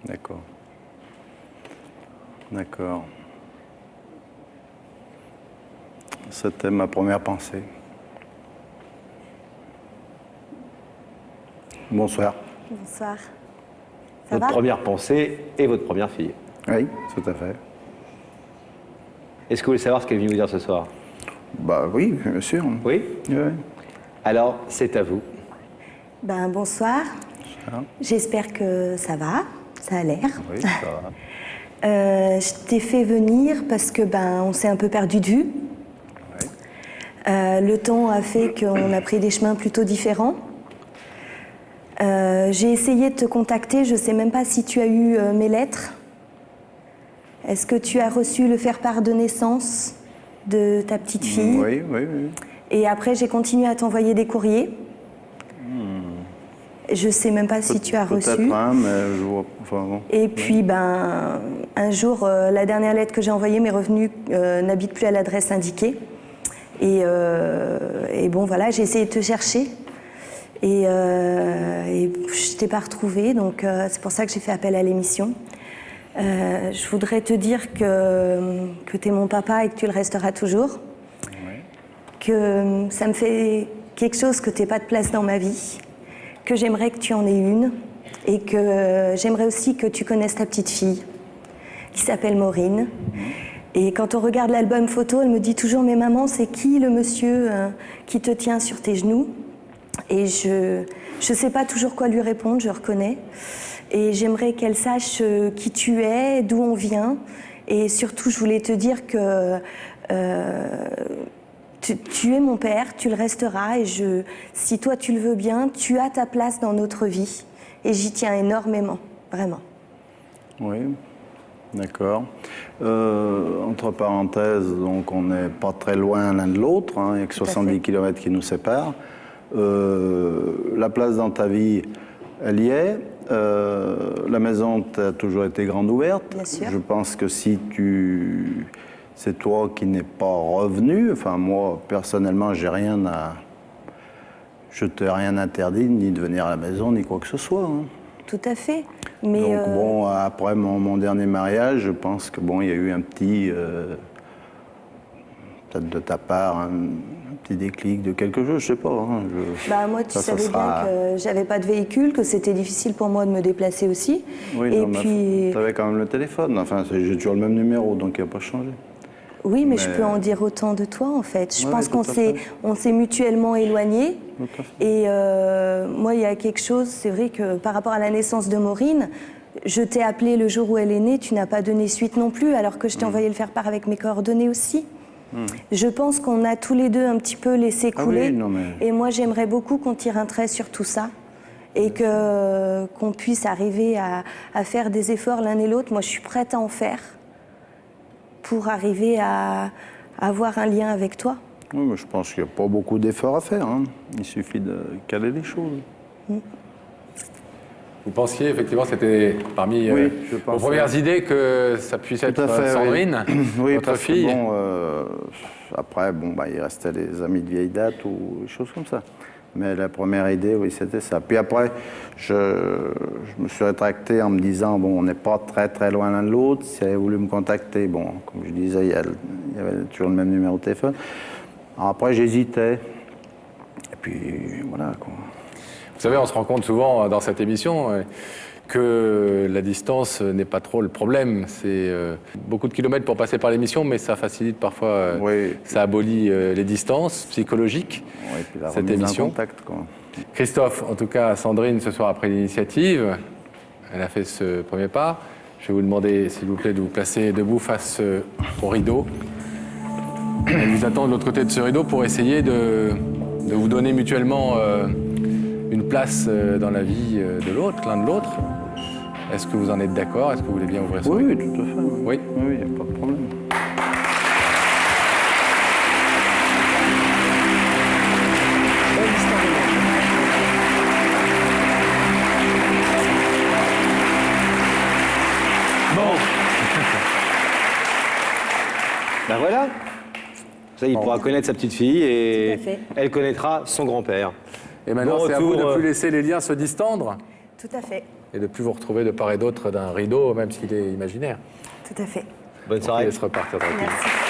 D'accord. D'accord. C'était ma première pensée. Bonsoir. Bonsoir. Ça Votre va? première pensée et votre première fille. Oui, tout à fait. Est-ce que vous voulez savoir ce qu'elle vient vous dire ce soir? Bah oui, bien sûr. Oui? Oui. Alors, c'est à vous. Ben, bonsoir. Ça, J'espère que ça va. Ça a l'air. oui, ça va. Je t'ai fait venir parce que on s'est un peu perdu de vue. Oui. Le temps a fait qu'on a pris des chemins plutôt différents. J'ai essayé de te contacter, je ne sais même pas si tu as eu mes lettres. Est-ce que tu as reçu le faire-part de naissance de ta petite fille? Oui, oui, oui. Et après, j'ai continué à t'envoyer des courriers. Je ne sais même pas si tu as reçu. Peut-être un, mais je vois. Enfin, bon. Et puis, un jour, la dernière lettre que j'ai envoyée m'est revenue, n'habite plus à l'adresse indiquée. Et bon, voilà, j'ai essayé de te chercher. Et je ne t'ai pas retrouvée, donc c'est pour ça que j'ai fait appel à l'émission. Je voudrais te dire que tu es mon papa et que tu le resteras toujours. Oui. Que ça me fait quelque chose que tu n'aies pas de place dans ma vie. Que j'aimerais que tu en aies une. Et que j'aimerais aussi que tu connaisses ta petite fille, qui s'appelle Maureen. Et quand on regarde l'album photo, elle me dit toujours « Mais maman, c'est qui le monsieur qui te tient sur tes genoux ?» Et je ne sais pas toujours quoi lui répondre, je reconnais. Et j'aimerais qu'elle sache qui tu es, d'où on vient. Et surtout, je voulais te dire que tu es mon père, tu le resteras. Et si toi tu le veux bien, tu as ta place dans notre vie. Et j'y tiens énormément, vraiment. Oui, d'accord. Entre parenthèses, donc on n'est pas très loin l'un de l'autre, hein, il n'y a que 70 km qui nous séparent. La place dans ta vie, elle y est. La maison t'a toujours été grande ouverte. Bien sûr. Je pense que si c'est toi qui n'es pas revenu, enfin moi personnellement je t'ai rien interdit ni de venir à la maison ni quoi que ce soit. Hein. Tout à fait. Mais Donc bon, après mon dernier mariage, je pense que bon, il y a eu un petit, peut-être de ta part, un petit déclic de quelque chose, je sais pas. Hein, moi, tu savais bien que j'avais pas de véhicule, que c'était difficile pour moi de me déplacer aussi. Oui, et non, puis tu avais quand même le téléphone. Enfin, j'ai toujours le même numéro, donc il n'a pas changé. oui, mais je peux en dire autant de toi, en fait. Je Ouais, pense tout à on s'est mutuellement éloignés. Tout à fait. Et moi, il y a quelque chose, c'est vrai que par rapport à la naissance de Maureen, je t'ai appelé le jour où elle est née, tu n'as pas donné suite non plus, alors que je t'ai envoyé le faire-part avec mes coordonnées aussi. Je pense qu'on a tous les deux un petit peu laissé couler. Oui, non, mais... Et moi, j'aimerais beaucoup qu'on tire un trait sur tout ça. Et qu'on puisse arriver à faire des efforts l'un et l'autre. Moi, je suis prête à en faire pour arriver à avoir un lien avec toi. Oui, mais je pense qu'il n'y a pas beaucoup d'efforts à faire. Hein. Il suffit de caler les choses. Vous pensiez effectivement, c'était parmi Oui, je vos pensais. premières idées que ça puisse Tout être à fait, Sandrine, oui, votre parce que fille. bon, après, bon, il restait les amis de vieille date ou des choses comme ça. Mais la première idée, oui, c'était ça. Puis après, je me suis rétracté en me disant, bon, on n'est pas très très loin l'un de l'autre. Si elle avait voulu me contacter, bon, comme je disais, il y avait toujours le même numéro de téléphone. Alors après, j'hésitais. Et puis, voilà, quoi. Vous savez, on se rend compte souvent dans cette émission que la distance n'est pas trop le problème. C'est beaucoup de kilomètres pour passer par l'émission, mais ça facilite parfois, Oui. ça abolit les distances psychologiques, Ouais, et puis la cette remise en émission. contact, quoi. Christophe, en tout cas, Sandrine, ce soir, après l'initiative, elle a fait ce premier pas. Je vais vous demander, s'il vous plaît, de vous placer debout face au rideau. Elle vous attend de l'autre côté de ce rideau pour essayer de vous donner mutuellement une place dans la vie de l'autre, l'un de l'autre. Est-ce que vous en êtes d'accord? Est-ce que vous voulez bien ouvrir ce Oui, rideau? oui, tout à fait. Oui. Oui, il n'y a pas de problème. Ben voilà. Ça, il pourra connaître sa petite fille et Tout à fait. elle connaîtra son grand-père. Et maintenant, Bon c'est à vous de retour, ne plus laisser les liens se distendre. Tout à fait. et de ne plus vous retrouver de part et d'autre d'un rideau, même s'il est imaginaire. Tout à fait. Bonne soirée. Et se repartir tranquille. Merci.